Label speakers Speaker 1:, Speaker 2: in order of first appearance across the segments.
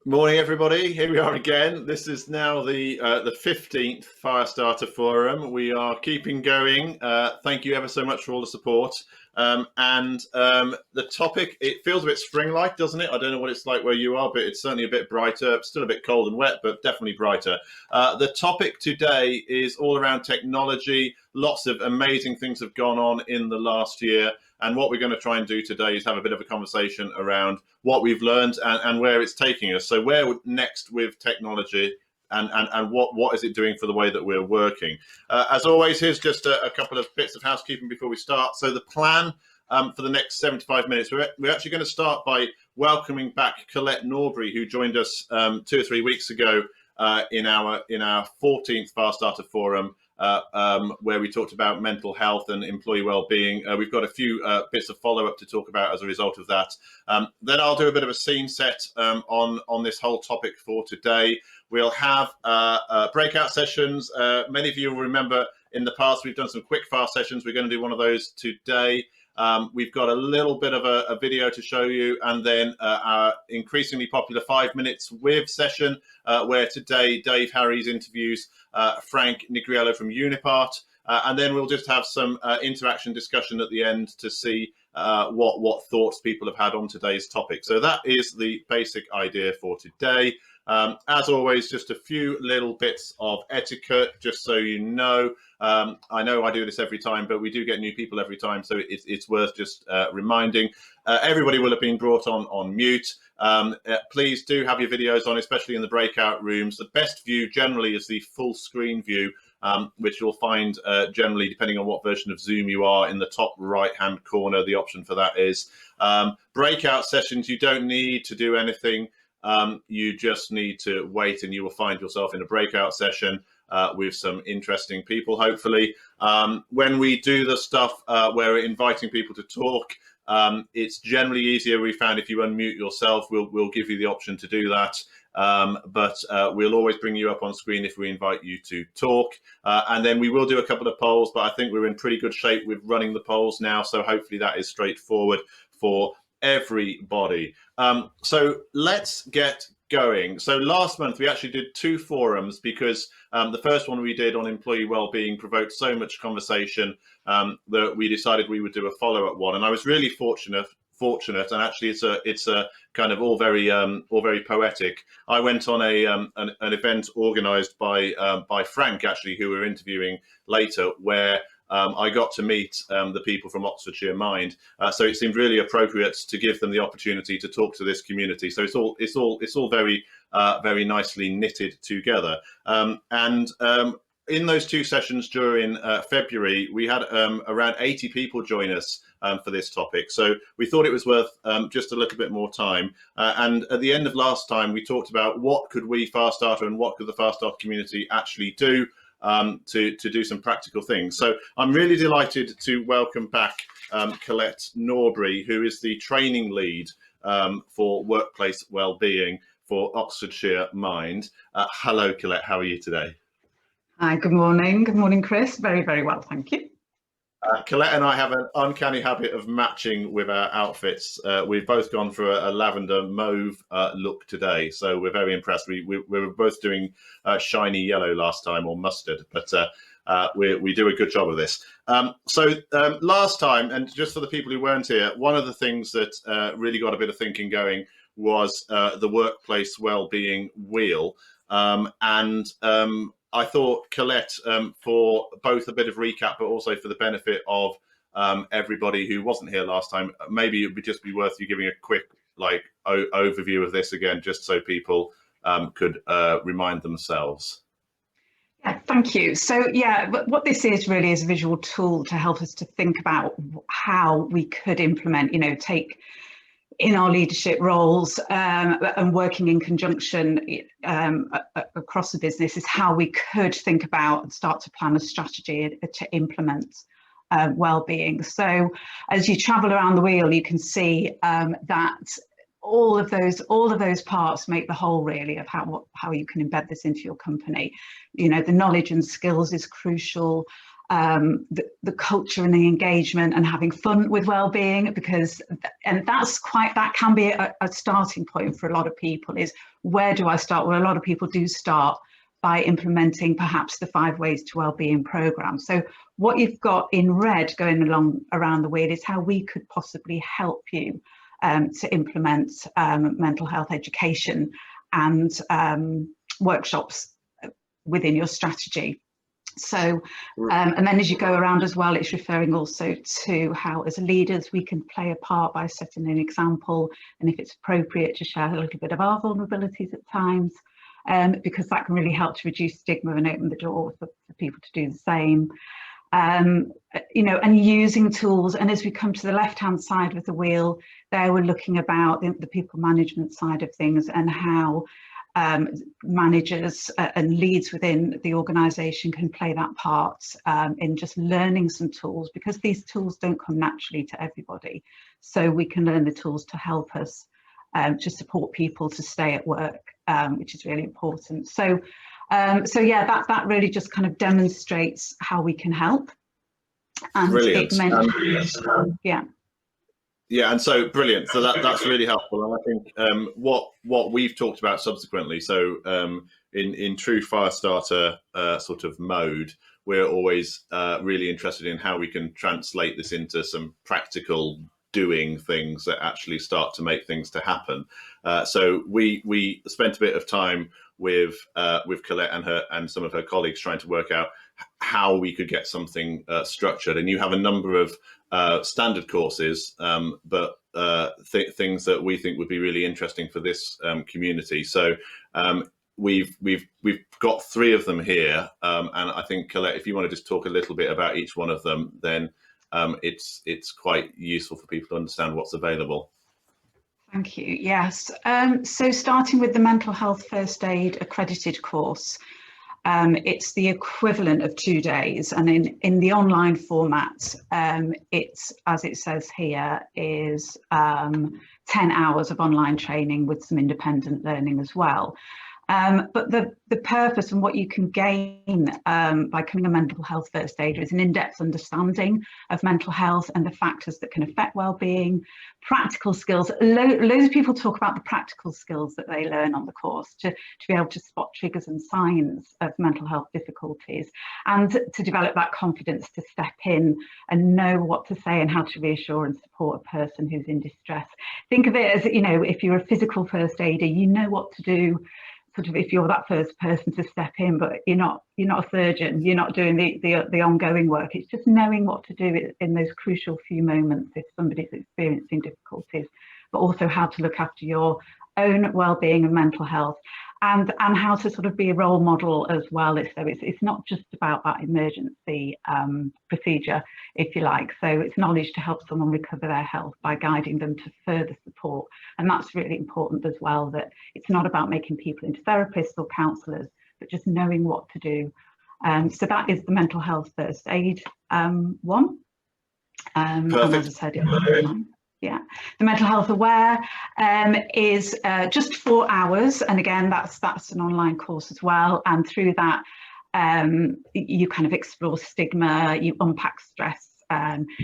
Speaker 1: Morning, everybody. Here we are again. This is now the 15th Firestarter Forum. We are keeping going. Thank you ever so much for all the support. The topic, it feels a bit spring-like, doesn't it? I don't know what it's like where you are, but it's certainly a bit brighter. Still a bit cold and wet, but definitely brighter. The topic today is all around technology. Lots of amazing things have gone on in the last year. And what we're going to try and do today is have a bit of a conversation around what we've learned and where it's taking us. So where next with technology and what is it doing for the way that we're working? As always, here's just a couple of bits of housekeeping before we start. So the plan for the next 75 minutes, we're actually going to start by welcoming back Colette Norbury, who joined us 2 or 3 weeks ago in our 14th Firestarter Forum. Where we talked about mental health and employee well-being. We've got a few bits of follow-up to talk about as a result of that. Then I'll do a bit of a scene set on this whole topic for today. We'll have breakout sessions. Many of you will remember in the past we've done some quick fast sessions. We're going to do one of those today. We've got a little bit of a video to show you, and then our increasingly popular 5 minutes with session, where today Dave Harries interviews Frank Nigriello from Unipot, and then we'll just have some interaction discussion at the end to see what thoughts people have had on today's topic. So that is the basic idea for today. As always, just a few little bits of etiquette, just so you know. I know I do this every time, but we do get new people every time, so it's worth just reminding. Everybody will have been brought on mute. Please do have your videos on, especially in the breakout rooms. The best view generally is the full screen view, which you'll find generally, depending on what version of Zoom you are, in the top right-hand corner. The option for that is breakout sessions. You don't need to do anything. You just need to wait, and you will find yourself in a breakout session with some interesting people, hopefully. When we do the stuff where we're inviting people to talk, it's generally easier, we found, if you unmute yourself. We'll give you the option to do that. But we'll always bring you up on screen if we invite you to talk. And then we will do a couple of polls, but I think we're in pretty good shape with running the polls now. So hopefully that is straightforward for everybody. So let's get going. So last month we actually did 2 forums because the first one we did on employee well-being provoked so much conversation that we decided we would do a follow-up one. And I was really fortunate, and actually it's a kind of all very poetic. I went on an event organised by Frank, actually, who we're interviewing later, where I got to meet the people from Oxfordshire Mind, so it seemed really appropriate to give them the opportunity to talk to this community. So it's all very nicely knitted together. In those 2 sessions during February, we had around 80 people join us for this topic. So we thought it was worth just a little bit more time. And at the end of last time, we talked about what could we, Firestarter, and what could the Firestarter community actually do to do some practical things. So I'm really delighted to welcome back Colette Norbury, who is the training lead for workplace wellbeing for Oxfordshire Mind. Hello, Colette. How are you today?
Speaker 2: Hi, good morning. Good morning, Chris. Very, very well, thank you.
Speaker 1: Colette and I have an uncanny habit of matching with our outfits. We've both gone for a lavender mauve look today, so we're very impressed. We were both doing shiny yellow last time, or mustard, but we do a good job of this. Last time, and just for the people who weren't here, one of the things that really got a bit of thinking going was the workplace wellbeing wheel. I thought, Colette, for both a bit of recap, but also for the benefit of everybody who wasn't here last time, maybe it would just be worth you giving a quick overview of this again, just so people could remind themselves.
Speaker 2: Yeah, thank you. So yeah, what this is really is a visual tool to help us to think about how we could implement, take in our leadership roles and working in conjunction across the business, is how we could think about and start to plan a strategy to implement well-being. So as you travel around the wheel, you can see that all of those parts make the whole, really, of how you can embed this into your company. The knowledge and skills is crucial. the culture and the engagement and having fun with well-being, and that can be a starting point for a lot of people. Is where do I start? Well, a lot of people do start by implementing perhaps the 5 Ways to Wellbeing program. So what you've got in red going along around the wheel is how we could possibly help you to implement mental health education and workshops within your strategy. So, and then as you go around as well, it's referring also to how as leaders we can play a part by setting an example, and if it's appropriate to share a little bit of our vulnerabilities at times, because that can really help to reduce stigma and open the door for people to do the same. You know, and using tools. And as we come to the left-hand side of the wheel, there we're looking about the people management side of things and how managers and leads within the organisation can play that part in just learning some tools, because these tools don't come naturally to everybody. So we can learn the tools to help us to support people to stay at work, which is really important. So yeah, that really just kind of demonstrates how we can help. And
Speaker 1: brilliant.
Speaker 2: Yeah,
Speaker 1: and so brilliant. So that's really helpful. And I think what we've talked about subsequently. So in true Firestarter sort of mode, we're always really interested in how we can translate this into some practical doing things that actually start to make things to happen. So we spent a bit of time with Colette and some of her colleagues trying to work out how we could get something structured. And you have a number of standard courses, but things that we think would be really interesting for this community. So we've got 3 of them here, and I think, Colette, if you want to just talk a little bit about each one of them, then it's quite useful for people to understand what's available.
Speaker 2: Thank you. Yes. So starting with the mental health first aid accredited course, it's the equivalent of 2 days, and in the online format, it's, as it says here, is 10 hours of online training with some independent learning as well. But the purpose and what you can gain by becoming a mental health first aider is an in-depth understanding of mental health and the factors that can affect well-being, practical skills. Loads of people talk about the practical skills that they learn on the course to be able to spot triggers and signs of mental health difficulties, and to develop that confidence to step in and know what to say and how to reassure and support a person who's in distress. Think of it as, you know, if you're a physical first aider, you know what to do. Sort of if you're that first person to step in, but you're not a surgeon, you're not doing the ongoing work. It's just knowing what to do in those crucial few moments if somebody's experiencing difficulties, but also how to look after your own well-being and mental health, and how to sort of be a role model as well. So it's not just about that emergency procedure, if you like. So it's knowledge to help someone recover their health by guiding them to further support. And that's really important as well, that it's not about making people into therapists or counsellors, but just knowing what to do. So that is the mental health first aid one. And as I said, yeah, the mental health aware is just 4 hours, and again that's an online course as well. And through that, you kind of explore stigma, you unpack stress,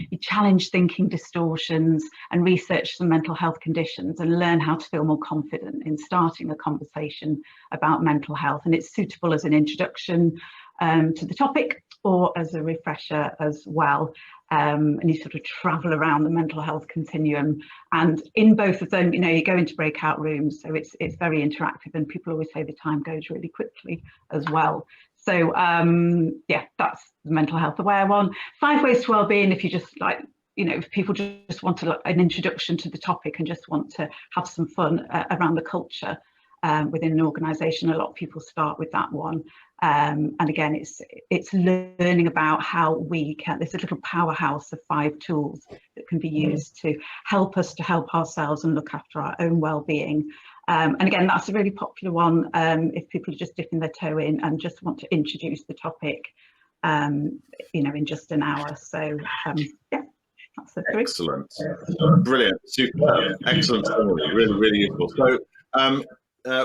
Speaker 2: you challenge thinking distortions, and research some mental health conditions, and learn how to feel more confident in starting a conversation about mental health. And it's suitable as an introduction to the topic or as a refresher as well. And you sort of travel around the mental health continuum, and in both of them, you know, you go into breakout rooms, so it's very interactive, and people always say the time goes really quickly as well. So yeah, that's the mental health aware one. 5 Ways to Wellbeing, if you just like, you know, if people just want to an introduction to the topic and just want to have some fun around the culture within an organisation, a lot of people start with that one. And again, it's learning about how we can, there's a little powerhouse of 5 tools that can be used to help us to help ourselves and look after our own well-being. And again, that's a really popular one if people are just dipping their toe in and just want to introduce the topic, you know, in just an hour. So yeah, that's the 3.
Speaker 1: Excellent, brilliant, super, excellent story, really, really useful. So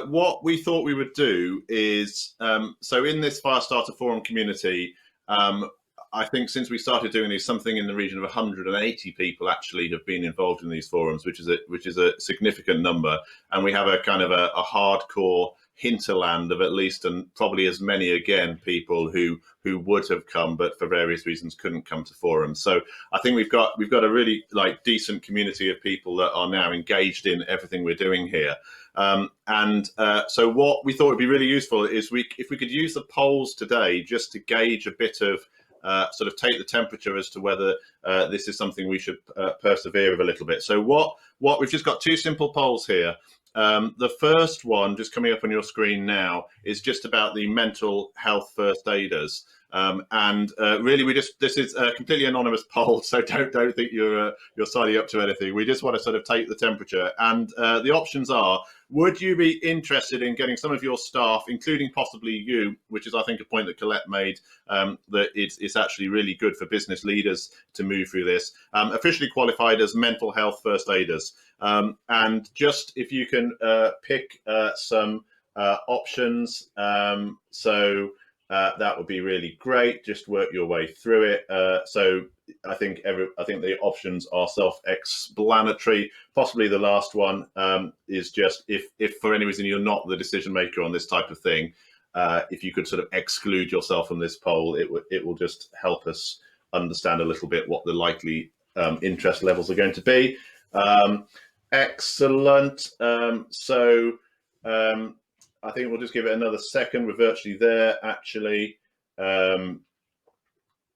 Speaker 1: what we thought we would do is, so in this Firestarter forum community, I think since we started doing these, something in the region of 180 people actually have been involved in these forums, which is a significant number. And we have a kind of a hardcore hinterland of at least, and probably as many again, people who would have come but for various reasons couldn't come to forums. So I think we've got a really like decent community of people that are now engaged in everything we're doing here. So what we thought would be really useful is if we could use the polls today just to gauge a bit of sort of take the temperature as to whether this is something we should persevere with a little bit. So what we've just got two simple polls here. The first one, just coming up on your screen now, is just about the mental health first aiders. Really, this is a completely anonymous poll, so don't think you're signing up to anything. We just want to sort of take the temperature, and the options are: would you be interested in getting some of your staff, including possibly you, which is I think a point that Colette made, that it's actually really good for business leaders to move through this, officially qualified as mental health first aiders, and just if you can pick some options, that would be really great. Just work your way through it. So I think the options are self-explanatory. Possibly the last one is just if for any reason you're not the decision maker on this type of thing, if you could sort of exclude yourself from this poll, it will just help us understand a little bit what the likely interest levels are going to be. Excellent. I think we'll just give it another second. We're virtually there, actually.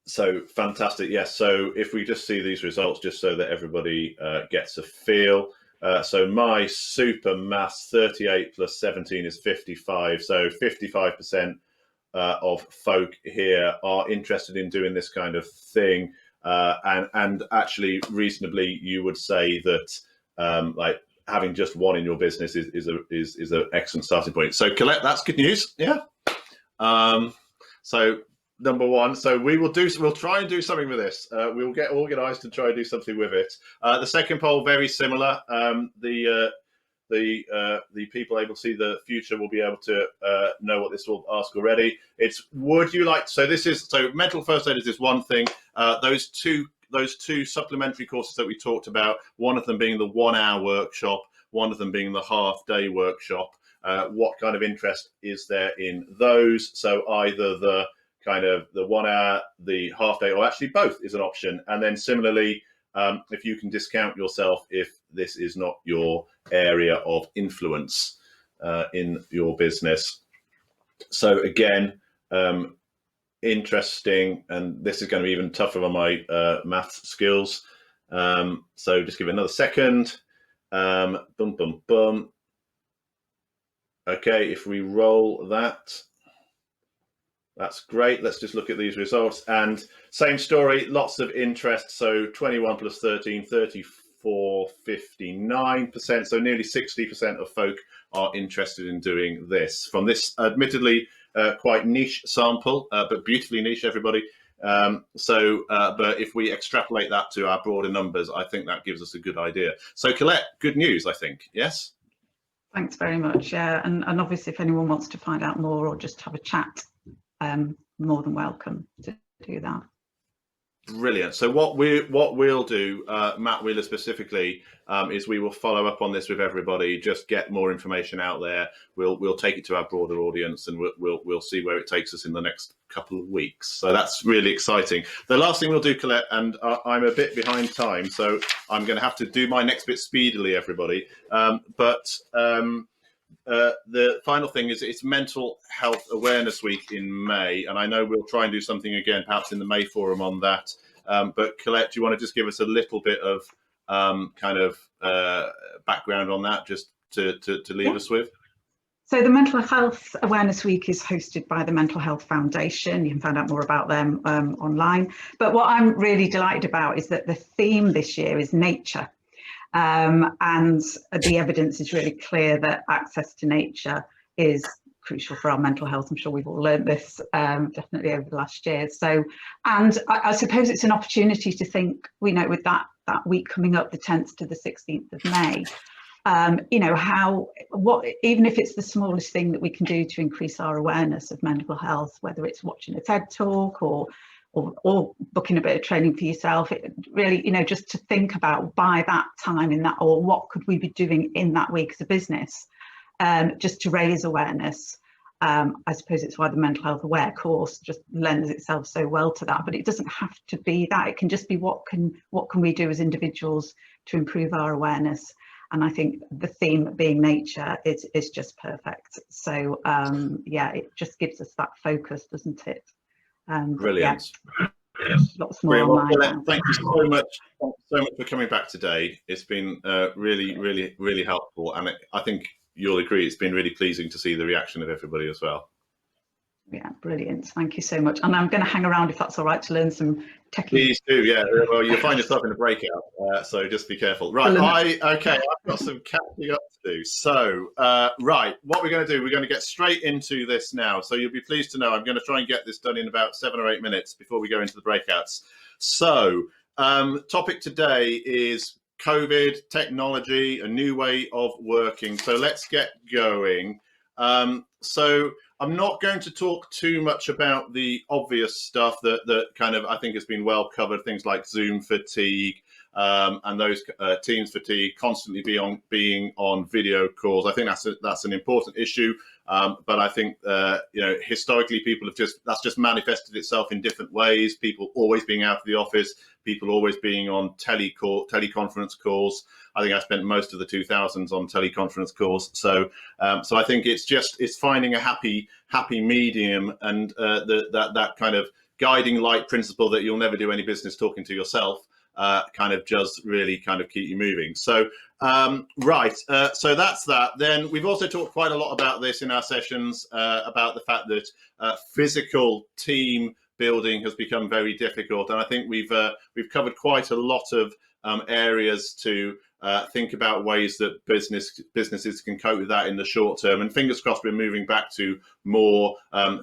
Speaker 1: So fantastic. Yes. So if we just see these results, just so that everybody gets a feel. So my super maths, 38 plus 17 is 55. So 55% of folk here are interested in doing this kind of thing. And actually, reasonably, you would say that like having just one in your business is an excellent starting point. So Colette, that's good news. Yeah. So number one, so we'll try and do something with this. We'll get organised and try and do something with it. The second poll, very similar. The people able to see the future will be able to know what this will ask already. It's would you like, so mental first aiders is one thing. Those two supplementary courses that we talked about, one of them being the 1 hour workshop, one of them being the half-day workshop. What kind of interest is there in those? So either the 1 hour, the half-day, or actually both is an option. And then similarly, if you can discount yourself if this is not your area of influence in your business. So again, interesting, and this is going to be even tougher on my maths skills. So just give it another second. Boom, boom, boom. Okay, if we roll that, that's great. Let's just look at these results. And same story, lots of interest. So 21 plus 13, 34, 59%. So nearly 60% of folk are interested in doing this. From this admittedly quite niche sample, but beautifully niche, everybody. But if we extrapolate that to our broader numbers, I think that gives us a good idea. So Colette, good news, I think. Yes?
Speaker 2: Thanks very much. Yeah, and obviously if anyone wants to find out more or just have a chat, more than welcome to do that.
Speaker 1: Brilliant. So what we'll do, Matt Wheeler specifically, is we will follow up on this with everybody. Just get more information out there. We'll take it to our broader audience, and we'll see where it takes us in the next couple of weeks. So that's really exciting. The last thing we'll do, Colette, and I'm a bit behind time, so I'm going to have to do my next bit speedily, everybody. The final thing is it's Mental Health Awareness Week in May, and I know we'll try and do something again, perhaps in the May forum on that. But Colette, do you want to just give us a little bit of background on that, just to leave us with?
Speaker 2: So the Mental Health Awareness Week is hosted by the Mental Health Foundation. You can find out more about them online. But what I'm really delighted about is that the theme this year is nature. And the evidence is really clear that access to nature is crucial for our mental health. I'm sure we've all learned this definitely over the last year. So, and I suppose it's an opportunity to think, with that week coming up, the 10th to the 16th of May, even if it's the smallest thing that we can do to increase our awareness of mental health, whether it's watching a TED talk or or booking a bit of training for yourself. It really, just to think about by that time in that, or what could we be doing in that week as a business, just to raise awareness. I suppose it's why the mental health aware course just lends itself so well to that, but it doesn't have to be that. It can just be what can we do as individuals to improve our awareness. And I think the theme being nature is just perfect. So yeah, it just gives us that focus, doesn't it?
Speaker 1: Brilliant.
Speaker 2: Yeah, lots more on
Speaker 1: well, thank you so much. Thank you so much for coming back today. It's been really, really, really helpful, and I think you'll agree it's been really pleasing to see the reaction of everybody as well.
Speaker 2: Yeah, brilliant. Thank you so much. And I'm going to hang around if that's all right to learn some techie.
Speaker 1: Please do, yeah. Well, you'll find yourself in a breakout, so just be careful. Right, I've got some catching up to do. So, right, what we're going to do, we're going to get straight into this now. So you'll be pleased to know I'm going to try and get this done in about 7 or 8 minutes before we go into the breakouts. So, topic today is COVID, technology, a new way of working. So let's get going. So I'm not going to talk too much about the obvious stuff that kind of I think has been well covered, things like Zoom fatigue and those Teams fatigue, constantly being on video calls. I think that's an important issue. But I think historically people that's just manifested itself in different ways. People always being out of the office, people always being on teleconference calls. I think I spent most of the 2000s on teleconference calls. So I think it's finding a happy medium, and that kind of guiding light principle that you'll never do any business talking to yourself kind of does really kind of keep you moving. So so that's that. Then we've also talked quite a lot about this in our sessions about the fact that physical team building has become very difficult, and I think we've covered quite a lot of areas to think about ways that businesses can cope with that in the short term. And fingers crossed, we're moving back to more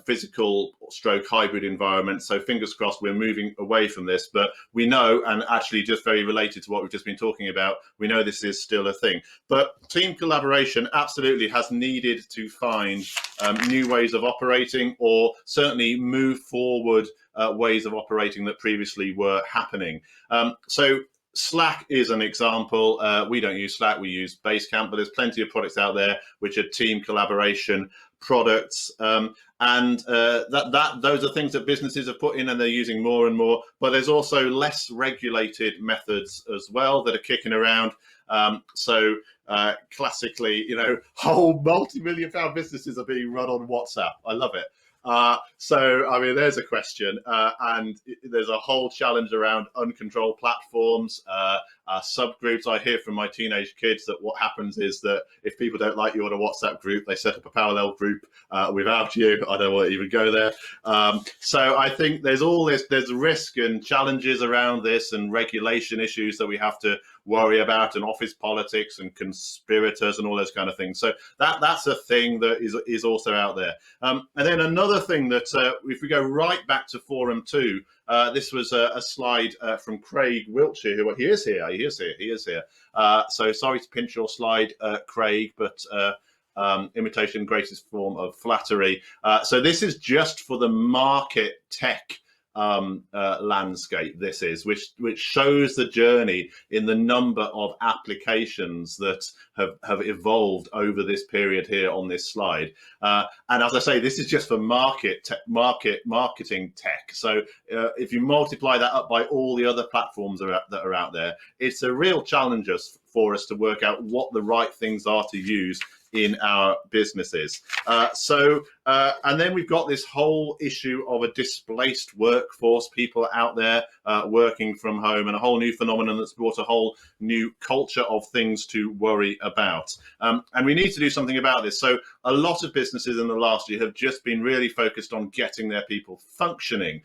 Speaker 1: physical stroke hybrid environments. So fingers crossed, we're moving away from this. But we know, and actually just very related to what we've just been talking about, we know this is still a thing. But team collaboration absolutely has needed to find new ways of operating, or certainly move forward ways of operating that previously were happening. So Slack is an example. We don't use Slack, we use Basecamp, but there's plenty of products out there which are team collaboration products. And those are things that businesses have put in and they're using more and more. But there's also less regulated methods as well that are kicking around. Classically, whole multi-million-pound businesses are being run on WhatsApp. I love it. So, I mean, there's a question, and there's a whole challenge around uncontrolled platforms, subgroups. I hear from my teenage kids that what happens is that if people don't like you on a WhatsApp group, they set up a parallel group without you. I don't want to even go there. So I think there's risk and challenges around this, and regulation issues that we have to worry about, and office politics and conspirators and all those kind of things. So that's a thing that is also out there. And then another thing that if we go right back to Forum 2, this was a slide from Craig Wiltshire, who he is here. So sorry to pinch your slide, Craig, but imitation greatest form of flattery. So this is just for the market tech landscape, which shows the journey in the number of applications that have evolved over this period here on this slide. And as I say, this is just for marketing tech. So if you multiply that up by all the other platforms that are out there, it's a real challenge for us to work out what the right things are to use in our businesses. And then we've got this whole issue of a displaced workforce, people out there working from home, and a whole new phenomenon that's brought a whole new culture of things to worry about. And we need to do something about this. So a lot of businesses in the last year have just been really focused on getting their people functioning.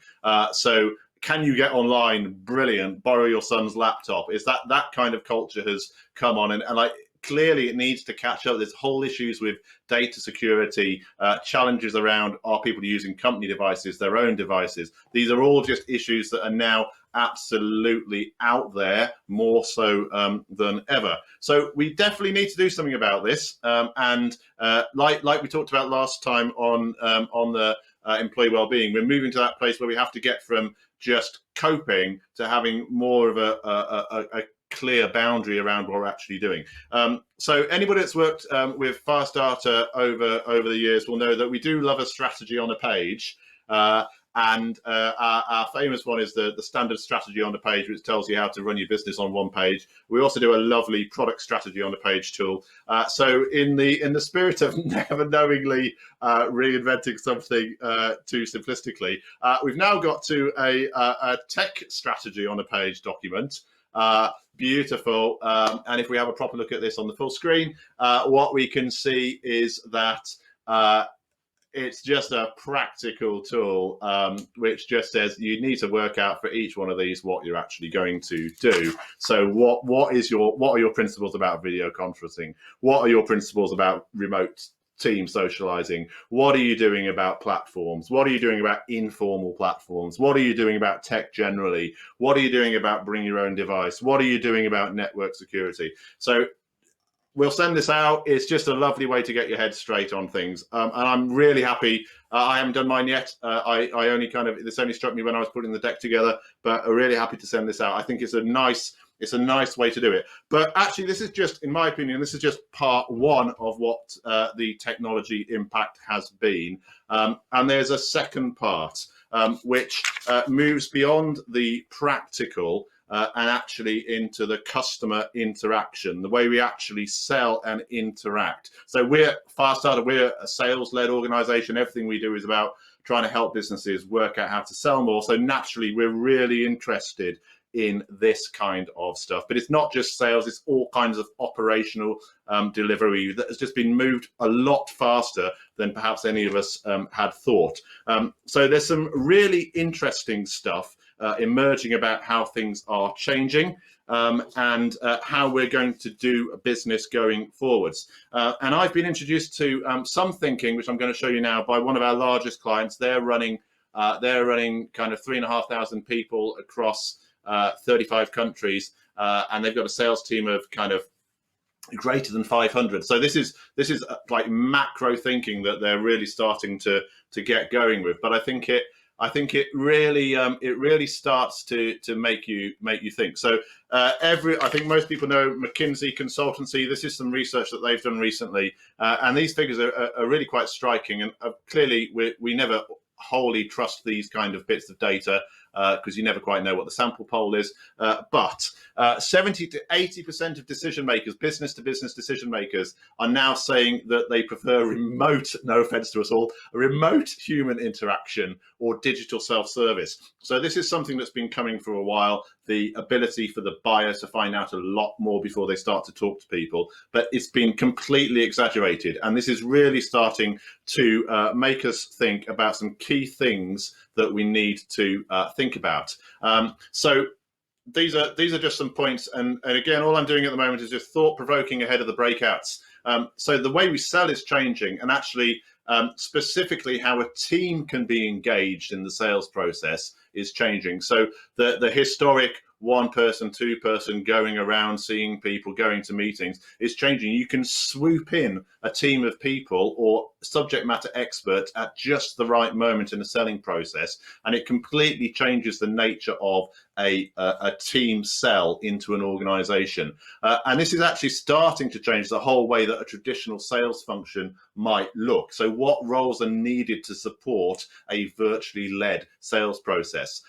Speaker 1: So can you get online? Brilliant. Borrow your son's laptop. Is that kind of culture has come on, and like, clearly it needs to catch up. There's whole issues with data security, challenges around, are people using company devices, their own devices? These are all just issues that are now absolutely out there, more so than ever. So we definitely need to do something about this. And like we talked about last time on the employee wellbeing, we're moving to that place where we have to get from just coping to having more of a clear boundary around what we're actually doing. So anybody that's worked with Firestarter over the years will know that we do love a strategy on a page. And our famous one is the standard strategy on the page, which tells you how to run your business on one page. We also do a lovely product strategy on the page tool. So in the spirit of never knowingly reinventing something too simplistically, we've now got to a tech strategy on a page document. Beautiful. And if we have a proper look at this on the full screen, what we can see is that it's just a practical tool, which just says you need to work out for each one of these what you're actually going to do. So what are your principles about video conferencing? What are your principles about remote team socializing? What are you doing about platforms? What are you doing about informal platforms? What are you doing about tech generally? What are you doing about bring your own device? What are you doing about network security? So we'll send this out. It's just a lovely way to get your head straight on things. And I'm really happy. I haven't done mine yet. I only this only struck me when I was putting the deck together, but I'm really happy to send this out. I think it's a nice way to do it. But actually, this is just, in my opinion, this is just part one of what the technology impact has been. And there's a second part, which moves beyond the practical and actually into the customer interaction, the way we actually sell and interact. So we're Firestarter, we're a sales-led organization. Everything we do is about trying to help businesses work out how to sell more. So naturally, we're really interested in this kind of stuff. But it's not just sales, it's all kinds of operational delivery that has just been moved a lot faster than perhaps any of us had thought. So there's some really interesting stuff emerging about how things are changing and how we're going to do a business going forwards. And I've been introduced to some thinking, which I'm going to show you now, by one of our largest clients. They're running kind of 3,500 people across 35 countries, and they've got a sales team of kind of greater than 500. So this is like macro thinking that they're really starting to get going with. But I think it really starts to make you think. So I think most people know McKinsey consultancy. This is some research that they've done recently, and these figures are really quite striking. And clearly we never wholly trust these kind of bits of data because you never quite know what the sample poll is. But 70 to 80% of decision makers, business to business decision makers, are now saying that they prefer remote, no offense to us all, remote human interaction or digital self-service. So this is something that's been coming for a while, the ability for the buyer to find out a lot more before they start to talk to people, but it's been completely exaggerated. And this is really starting to make us think about some key things that we need to think about. So these are just some points, and again, all I'm doing at the moment is just thought-provoking ahead of the breakouts. So the way we sell is changing, and actually specifically how a team can be engaged in the sales process is changing. So the historic one person, two person going around seeing people, going to meetings is changing. You can swoop in a team of people or subject matter experts at just the right moment in the selling process, and it completely changes the nature of a team sell into an organization. And this is actually starting to change the whole way that a traditional sales function might look. So what roles are needed to support a virtually led sales process?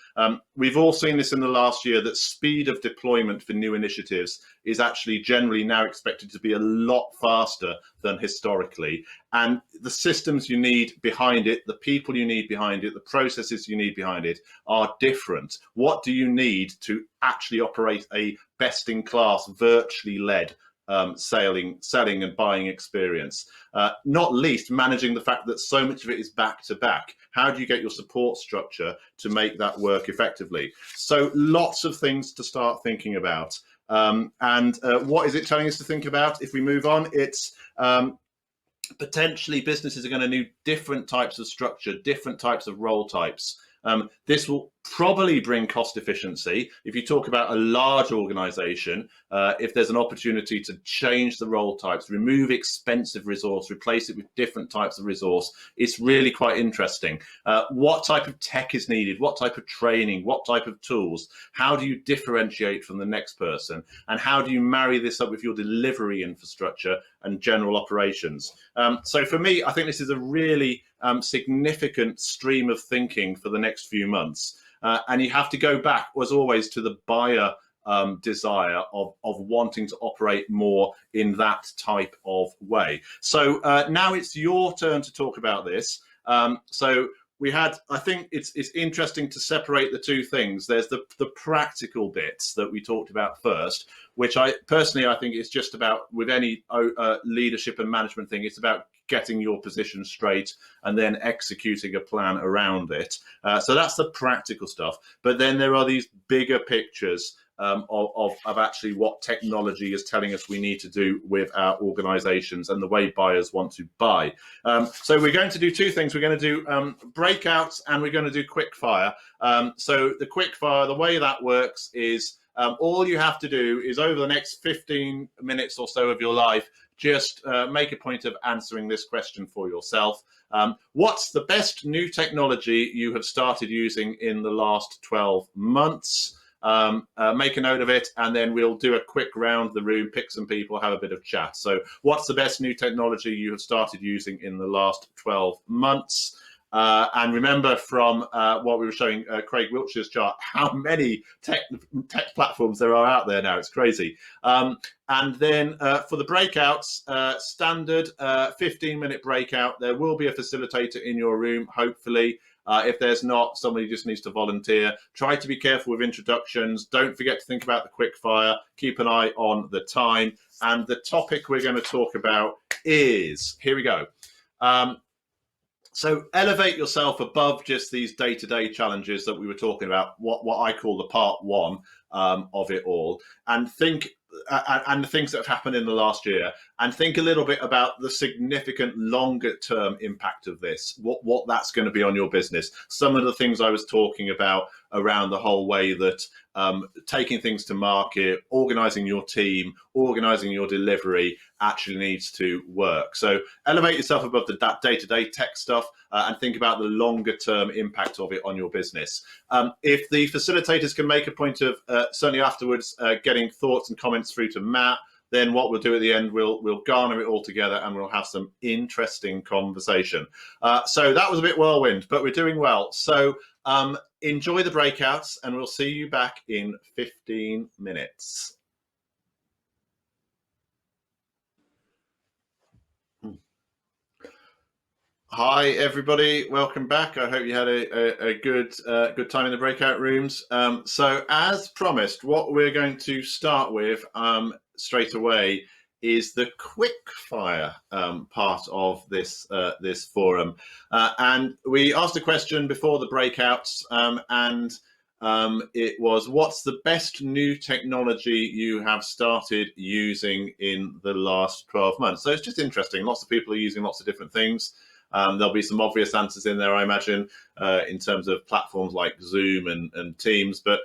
Speaker 1: We've all seen this in the last year, that speed of deployment for new initiatives is actually generally now expected to be a lot faster than historically. And the systems you need behind it, the people you need behind it, the processes you need behind it are different. What do you need to actually operate a best-in-class, virtually led selling and buying experience? Not least managing the fact that so much of it is back to back. How do you get your support structure to make that work effectively? So lots of things to start thinking about. And what is it telling us to think about? If we move on, it's potentially businesses are going to need different types of structure, different types of role types. This will probably bring cost efficiency. If you talk about a large organization, if there's an opportunity to change the role types, remove expensive resource, replace it with different types of resource, it's really quite interesting. What type of tech is needed? What type of training? What type of tools? How do you differentiate from the next person? And how do you marry this up with your delivery infrastructure and general operations? So for me, I think this is a really significant stream of thinking for the next few months. And you have to go back, as always, to the buyer desire of wanting to operate more in that type of way. So now it's your turn to talk about this. So we had, I think it's interesting to separate the two things. There's the practical bits that we talked about first, which I think it's just about, with any leadership and management thing, it's about getting your position straight and then executing a plan around it. So that's the practical stuff. But then there are these bigger pictures of actually what technology is telling us we need to do with our organizations and the way buyers want to buy. So we're going to do two things. We're going to do breakouts and we're going to do quickfire. So the quickfire, the way that works is all you have to do is, over the next 15 minutes or so of your life, just make a point of answering this question for yourself. What's the best new technology you have started using in the last 12 months? Make a note of it, and then we'll do a quick round the room, pick some people, have a bit of chat. So what's the best new technology you have started using in the last 12 months? And remember from what we were showing Craig Wiltshire's chart, how many tech platforms there are out there now. It's crazy. And then for the breakouts, standard 15-minute breakout. There will be a facilitator in your room, hopefully. If there's not, somebody just needs to volunteer. Try to be careful with introductions. Don't forget to think about the quickfire. Keep an eye on the time. And the topic we're going to talk about is, here we go. So elevate yourself above just these day-to-day challenges that we were talking about, what I call the part one of it all, and think and the things that have happened in the last year, and think a little bit about the significant longer term impact of this, what that's going to be on your business. Some of the things I was talking about around the whole way that taking things to market, organizing your team, organizing your delivery actually needs to work. So elevate yourself above that day-to-day tech stuff and think about the longer term impact of it on your business. If the facilitators can make a point of certainly afterwards getting thoughts and comments through to Matt, then what we'll do at the end, we'll garner it all together and we'll have some interesting conversation. So that was a bit whirlwind, but we're doing well. So enjoy the breakouts and we'll see you back in 15 minutes. Hi everybody, welcome back. I hope you had a good time in the breakout rooms. So as promised, what we're going to start with straight away is the quickfire part of this forum. And we asked a question before the breakouts, and it was, what's the best new technology you have started using in the last 12 months? So it's just interesting. Lots of people are using lots of different things. There'll be some obvious answers in there, I imagine, in terms of platforms like Zoom and Teams, but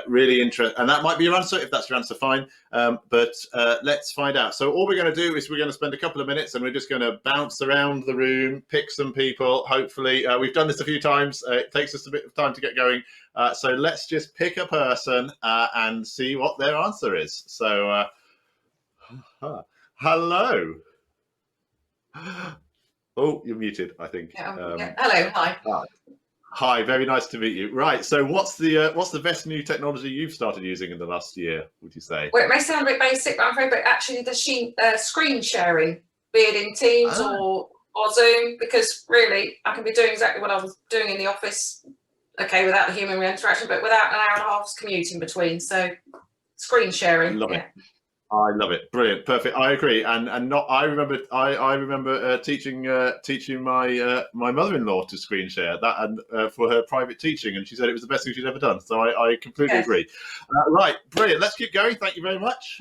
Speaker 1: really interesting. And that might be your answer. If that's your answer, fine. But let's find out. So all we're going to do is we're going to spend a couple of minutes and we're just going to bounce around the room, pick some people. Hopefully, we've done this a few times. It takes us a bit of time to get going. So let's just pick a person and see what their answer is. So hello. Oh, you're muted, I think.
Speaker 3: Yeah. Hello, hi.
Speaker 1: Hi, very nice to meet you. Right, so what's the best new technology you've started using in the last year, would you say?
Speaker 3: Well, it may sound a bit basic, but I'm afraid, but actually the screen sharing, be it in Teams or Zoom, because really I can be doing exactly what I was doing in the office, okay, without the human interaction, but without an hour and a half's commute in between. So screen sharing.
Speaker 1: Love it. I love it. Brilliant. Perfect. I agree. And not. I remember teaching my mother-in-law to screen share that and for her private teaching, and she said it was the best thing she'd ever done. So I completely agree. Right. Brilliant. Let's keep going. Thank you very much.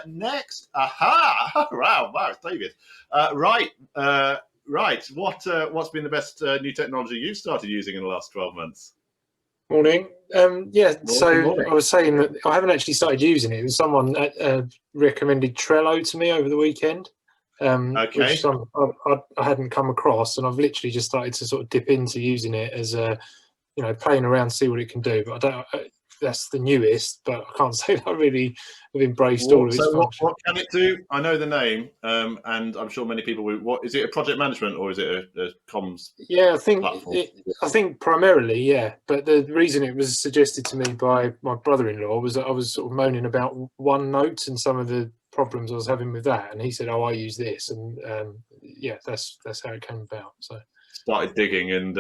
Speaker 1: Next. Aha. Wow. It's David. Right. What's been the best new technology you've started using in the last 12 months?
Speaker 4: Morning. Yeah,
Speaker 1: Good
Speaker 4: so
Speaker 1: morning.
Speaker 4: I was saying that I haven't actually started using it. Someone recommended Trello to me over the weekend,
Speaker 1: Okay.
Speaker 4: which I hadn't come across, and I've literally just started to sort of dip into using it as a, playing around, see what it can do. But I don't. That's the newest, but I can't say that I really have embraced all of its functions.
Speaker 1: What can it do? I know the name, and I'm sure many people will. What is it? A project management or is it a comms?
Speaker 4: Yeah,
Speaker 1: platform?
Speaker 4: I think primarily, yeah. But the reason it was suggested to me by my brother-in-law was that I was sort of moaning about OneNote and some of the problems I was having with that, and he said, "Oh, I use this," and yeah, that's how it came about. So
Speaker 1: started digging, and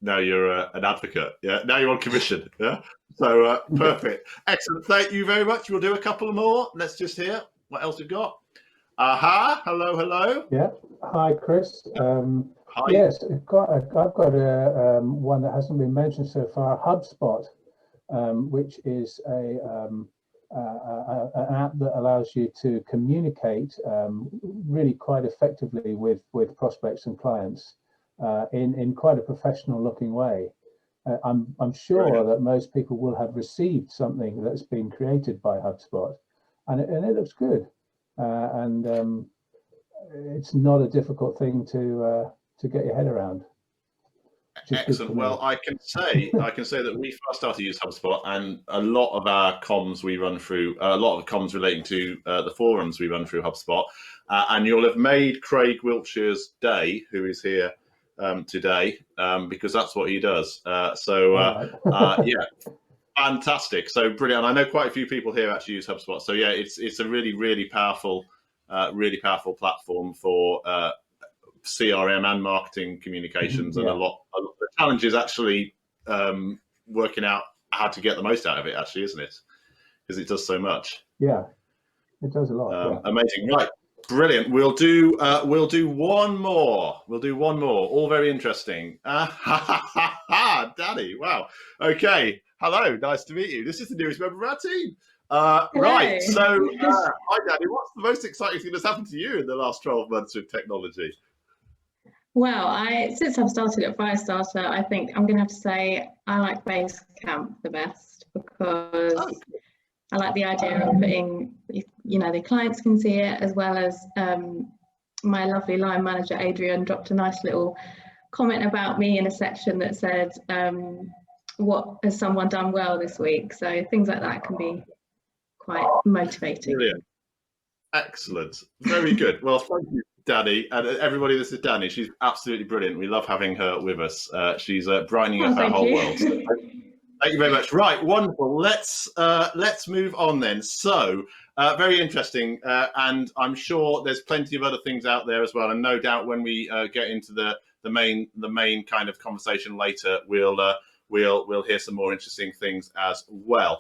Speaker 1: now you're an advocate. Yeah, now you're on commission. Yeah, so perfect, excellent. Thank you very much. We'll do a couple more. Let's just hear what else we've got. Aha! Hello.
Speaker 5: Yeah. Hi, Chris.
Speaker 1: Hi.
Speaker 5: Yes, I've got a one that hasn't been mentioned so far. HubSpot, which is an app that allows you to communicate really quite effectively with prospects and clients in quite a professional looking way. I'm sure that most people will have received something that's been created by HubSpot, and it looks good, and it's not a difficult thing to get your head around.
Speaker 1: Excellent. Well, I can say that we first started to use HubSpot, and a lot of our comms we run through, a lot of comms relating to the forums we run through HubSpot, and you'll have made Craig Wiltshire's day, who is here today, because that's what he does. Yeah, fantastic. So brilliant. I know quite a few people here actually use HubSpot. So yeah, it's a really powerful platform for CRM and marketing communications, and a lot the challenge is actually working out how to get the most out of it, actually, isn't it? Because it does so much.
Speaker 5: Yeah, it does a lot.
Speaker 1: Amazing. Right, brilliant. We'll do one more. All very interesting. Danny, wow. Okay, hello, nice to meet you. This is the newest member of our team. Right, so hi Danny, what's the most exciting thing that's happened to you in the last 12 months with technology?
Speaker 6: Well, since I've started at Firestarter, I think I'm going to have to say I like Basecamp the best, because I like the idea of putting, the clients can see it, as well as my lovely line manager, Adrian, dropped a nice little comment about me in a section that said, what has someone done well this week? So things like that can be quite motivating.
Speaker 1: Brilliant. Excellent. Very good. Well, thank you, Danny, and everybody. This is Danny. She's absolutely brilliant. We love having her with us. She's brightening up our whole world. So thank you very much. Right, wonderful. Let's move on then. So very interesting, and I'm sure there's plenty of other things out there as well. And no doubt when we get into the main kind of conversation later, we'll hear some more interesting things as well.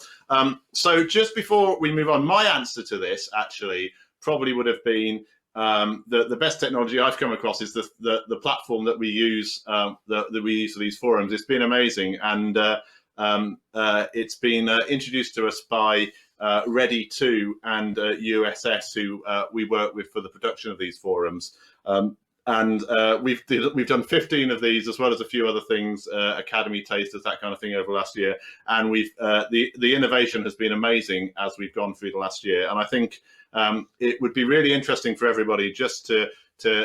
Speaker 1: So just before we move on, my answer to this actually probably would have been the best technology I've come across is the platform that we use that we use for these forums. It's been amazing, and it's been introduced to us by Ready2 and USS, who we work with for the production of these forums. And we've done 15 of these, as well as a few other things, academy tasters, that kind of thing, over the last year. And we've the innovation has been amazing as we've gone through the last year. And I think it would be really interesting for everybody just to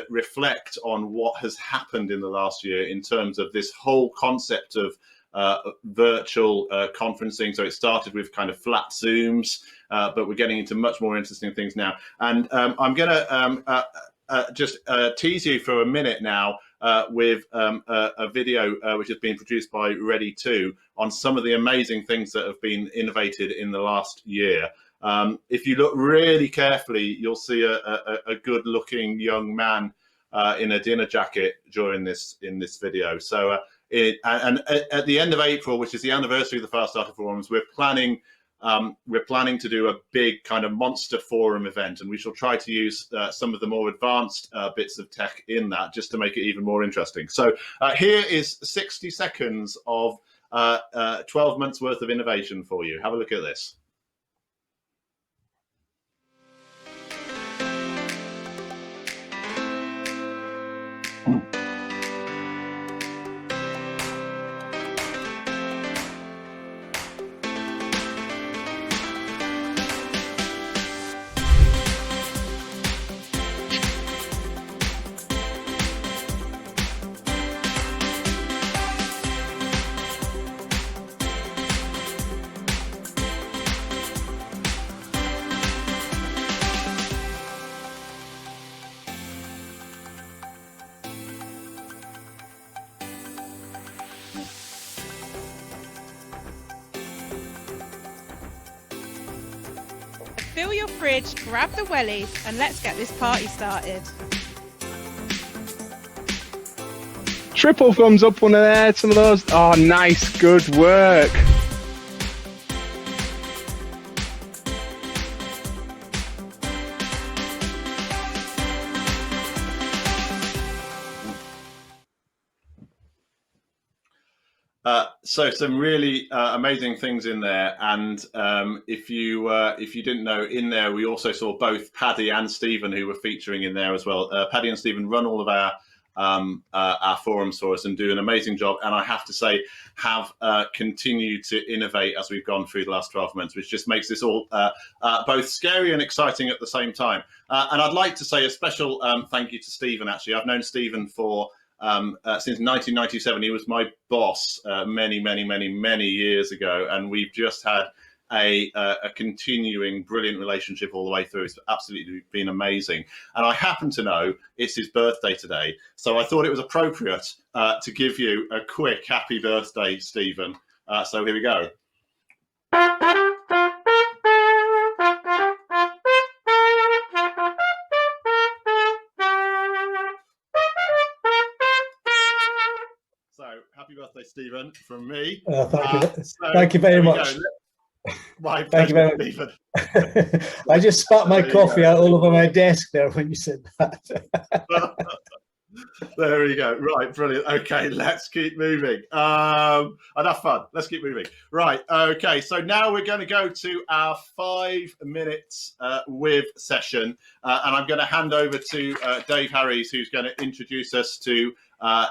Speaker 1: reflect on what has happened in the last year in terms of this whole concept of virtual conferencing. So it started with kind of flat Zooms, but we're getting into much more interesting things now. And I'm going to just tease you for a minute now with a video which has been produced by Ready2 on some of the amazing things that have been innovated in the last year. If you look really carefully, you'll see a good-looking young man in a dinner jacket during this video. So and at the end of April, which is the anniversary of the Firestarter forums, we're planning to do a big kind of monster forum event, and we shall try to use some of the more advanced bits of tech in that just to make it even more interesting. So here is 60 seconds of 12 months worth of innovation for you. Have a look at this.
Speaker 7: fill your fridge, grab the wellies, and let's get this party started.
Speaker 8: Triple thumbs up one of there, some of those. Oh, nice, good work.
Speaker 1: So some really amazing things in there, and if you didn't know, in there we also saw both Paddy and Stephen, who were featuring in there as well. Paddy and Stephen run all of our forums for us and do an amazing job, and I have to say have continued to innovate as we've gone through the last 12 months, which just makes this all both scary and exciting at the same time. And I'd like to say a special thank you to Stephen. Actually, I've known Stephen for since 1997. He was my boss many years ago, and we've just had a continuing brilliant relationship all the way through. It's absolutely been amazing. And I happen to know it's his birthday today, so I thought it was appropriate to give you a quick happy birthday, Stephen. So here we go. Happy birthday, Stephen, from me.
Speaker 5: Thank you very much.
Speaker 1: My
Speaker 5: Thank you very much.
Speaker 1: Stephen.
Speaker 5: I just spat my coffee out all over my desk there when you said that.
Speaker 1: There we go. Right, brilliant. Okay, let's keep moving. Enough fun. Let's keep moving. Right, okay. So now we're going to go to our 5 minutes with session, and I'm going to hand over to Dave Harries, who's going to introduce us to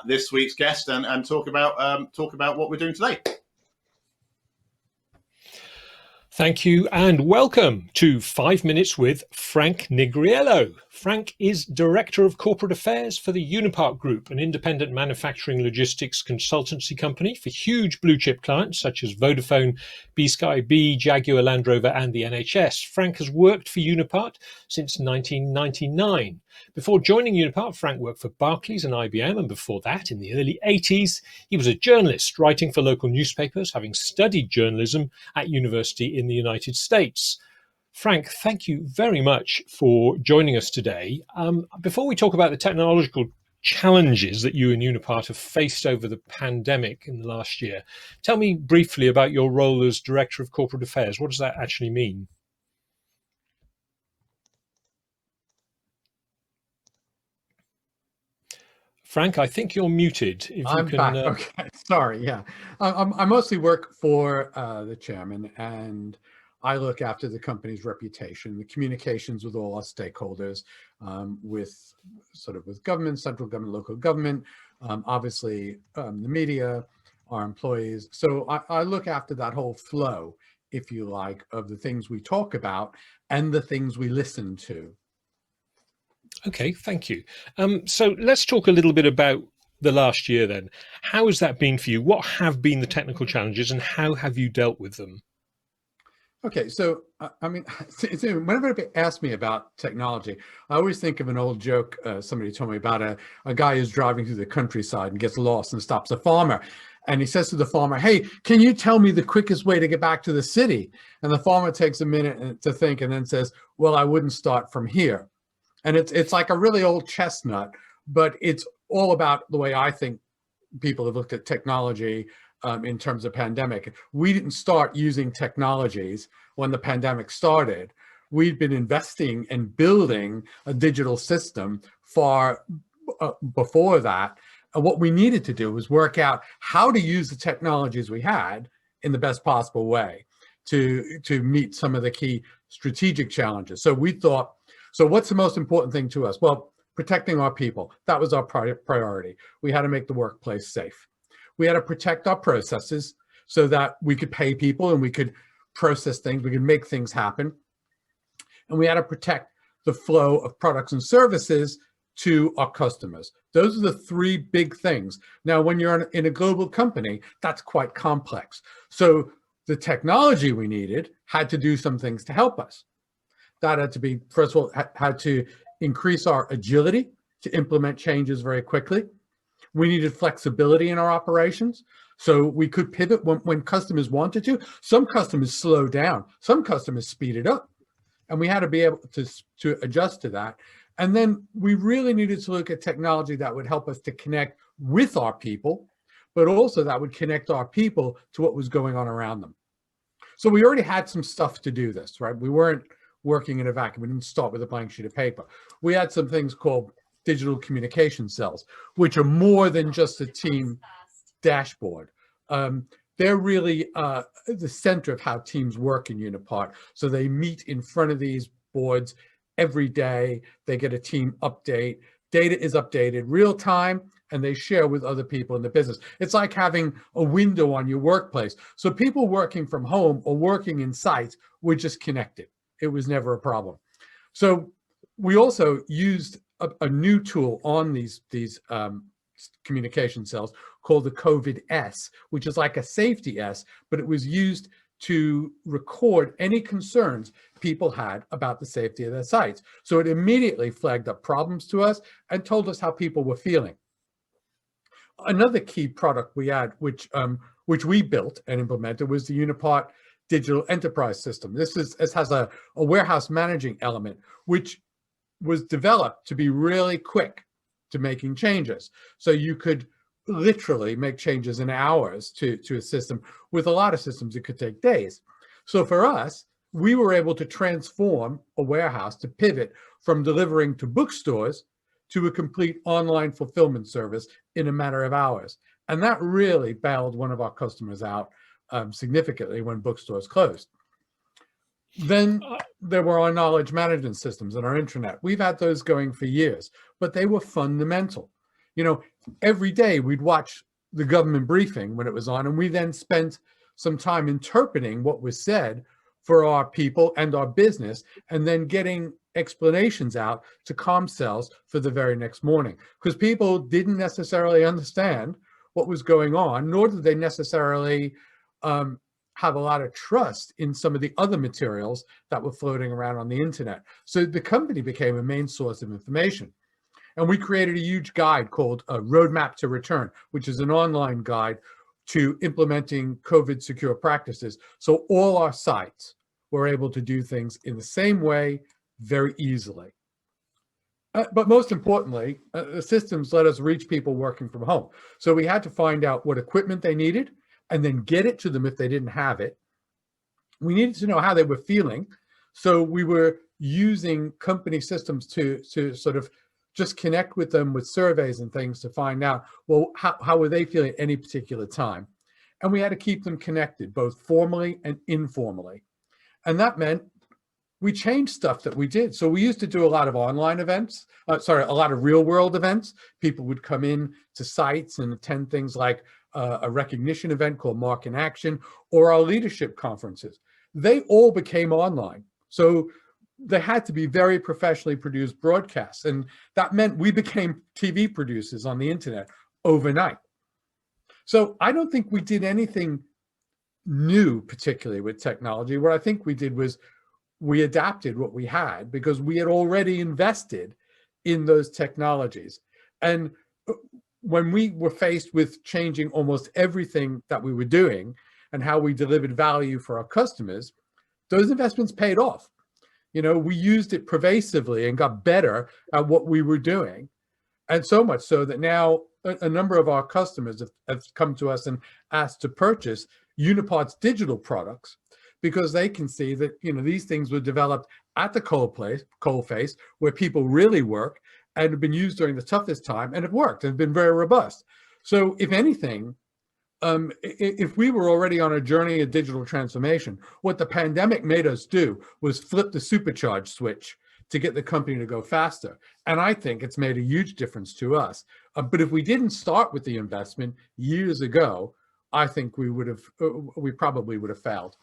Speaker 1: this week's guest and talk about what we're doing today.
Speaker 9: Thank you and welcome to 5 Minutes with Frank Nigriello. Frank is Director of Corporate Affairs for the Unipot Group, an independent manufacturing logistics consultancy company for huge blue chip clients such as Vodafone, B-Sky B, Jaguar Land Rover and the NHS. Frank has worked for Unipot since 1999. Before joining Unipot, Frank worked for Barclays and IBM, and before that, in the early 80s, he was a journalist writing for local newspapers, having studied journalism at university in the United States. Frank, thank you very much for joining us today. Before we talk about the technological challenges that you and Unipot have faced over the pandemic in the last year, tell me briefly about your role as Director of Corporate Affairs. What does that actually mean? Frank, I think you're muted. If
Speaker 10: I'm
Speaker 9: you can,
Speaker 10: back. Okay, sorry. Yeah, I mostly work for the chairman, and I look after the company's reputation, the communications with all our stakeholders, with government, central government, local government, obviously the media, our employees. So I look after that whole flow, if you like, of the things we talk about and the things we listen to.
Speaker 9: Okay, thank you. So let's talk a little bit about the last year then. How has that been for you? What have been the technical challenges and how have you dealt with them?
Speaker 10: Okay, so I mean, whenever they ask me about technology, I always think of an old joke somebody told me about a guy who's driving through the countryside and gets lost and stops a farmer. And he says to the farmer, "Hey, can you tell me the quickest way to get back to the city?" And the farmer takes a minute to think and then says, "Well, I wouldn't start from here." And it's like a really old chestnut, but it's all about the way I think people have looked at technology in terms of pandemic. We didn't start using technologies when the pandemic started. We'd been investing and building a digital system far before that. And what we needed to do was work out how to use the technologies we had in the best possible way to meet some of the key strategic challenges. So we thought, so what's the most important thing to us? Well, protecting our people. That was our priority. We had to make the workplace safe. We had to protect our processes so that we could pay people and we could process things, we could make things happen. And we had to protect the flow of products and services to our customers. Those are the three big things. Now, when you're in a global company, that's quite complex. So the technology we needed had to do some things to help us. That had to be, first of all, had to increase our agility to implement changes very quickly. We needed flexibility in our operations, so we could pivot when customers wanted to. Some customers slowed down, some customers speeded up. And we had to be able to adjust to that. And then we really needed to look at technology that would help us to connect with our people, but also that would connect our people to what was going on around them. So we already had some stuff to do this, right? We weren't working in a vacuum. We didn't start with a blank sheet of paper. We had some things called digital communication cells, which are more than just a team dashboard. They're really the center of how teams work in Unipot. So they meet in front of these boards every day. They get a team update. Data is updated real time, and they share with other people in the business. It's like having a window on your workplace. So people working from home or working in sites were just connected. It was never a problem. So we also used a new tool on these communication cells called the COVID-S, which is like a safety S, but it was used to record any concerns people had about the safety of their sites. So it immediately flagged up problems to us and told us how people were feeling. Another key product we had, which we built and implemented, was the Unipot Digital Enterprise System. This has a warehouse managing element, which was developed to be really quick to making changes. So you could literally make changes in hours to a system. With a lot of systems, it could take days. So for us, we were able to transform a warehouse to pivot from delivering to bookstores to a complete online fulfillment service in a matter of hours. And that really bailed one of our customers out significantly when bookstores closed. Then there were our knowledge management systems and our intranet. We've had those going for years, but they were fundamental. You know, every day we'd watch the government briefing when it was on, and we then spent some time interpreting what was said for our people and our business, and then getting explanations out to comm cells for the very next morning, because people didn't necessarily understand what was going on, nor did they necessarily have a lot of trust in some of the other materials that were floating around on the internet. So the company became a main source of information. And we created a huge guide called a Roadmap to Return, which is an online guide to implementing COVID secure practices. So all our sites were able to do things in the same way very easily. But most importantly, the systems let us reach people working from home. So we had to find out what equipment they needed and then get it to them if they didn't have it. We needed to know how they were feeling. So we were using company systems to sort of just connect with them with surveys and things to find out, well, how were they feeling at any particular time? And we had to keep them connected, both formally and informally. And that meant we changed stuff that we did. So we used to do a lot of online events, a lot of real world events. People would come in to sites and attend things like a recognition event called Mark in Action, or our leadership conferences. They all became online. So they had to be very professionally produced broadcasts. And that meant we became TV producers on the internet overnight. So I don't think we did anything new, particularly with technology. What I think we did was we adapted what we had because we had already invested in those technologies. And when we were faced with changing almost everything that we were doing and how we delivered value for our customers, those investments paid off. You know, we used it pervasively and got better at what we were doing. And so much so that now a number of our customers have come to us and asked to purchase Unipot's digital products because they can see that, you know, these things were developed at the coal face where people really work and have been used during the toughest time and have worked and been very robust. So if anything, if we were already on a journey of digital transformation, what the pandemic made us do was flip the supercharge switch to get the company to go faster. And I think it's made a huge difference to us. But if we didn't start with the investment years ago, I think we probably would have failed.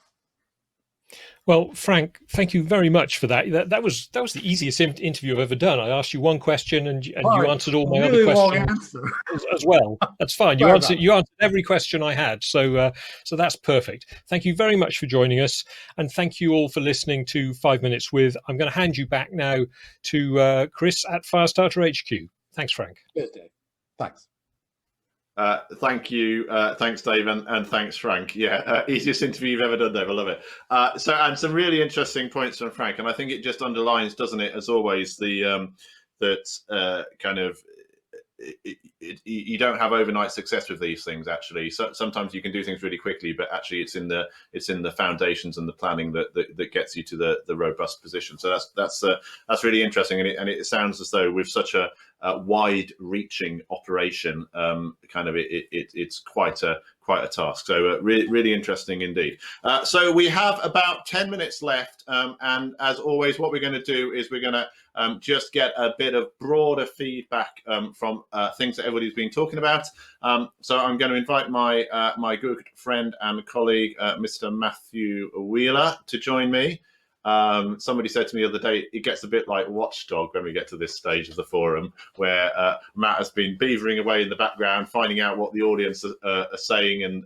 Speaker 9: Well, Frank, thank you very much for that. That was the easiest interview I've ever done. I asked you one question and you answered all my other questions as well. That's fine. You answered every question I had. So that's perfect. Thank you very much for joining us, and thank you all for listening to 5 Minutes With. I'm going to hand you back now to Chris at Firestarter HQ. Thanks, Frank.
Speaker 10: Good day. Thanks.
Speaker 1: Thank you. Thanks, Dave, and thanks, Frank. Yeah, easiest interview you've ever done, Dave. I love it. And some really interesting points from Frank, and I think it just underlines, doesn't it, as always, the kind of you don't have overnight success with these things. Actually, so sometimes you can do things really quickly, but actually it's in the foundations and the planning that gets you to the robust position. So that's really interesting, and it sounds as though with such a wide-reaching operation, it's quite a task. So really interesting indeed. So we have about 10 minutes left, and as always, what we're going to do is we're going to just get a bit of broader feedback from things that everybody's been talking about. So I'm going to invite my good friend and colleague, Mr. Matthew Wheeler, to join me. Somebody said to me the other day, it gets a bit like Watchdog when we get to this stage of the forum, where Matt has been beavering away in the background, finding out what the audience are saying and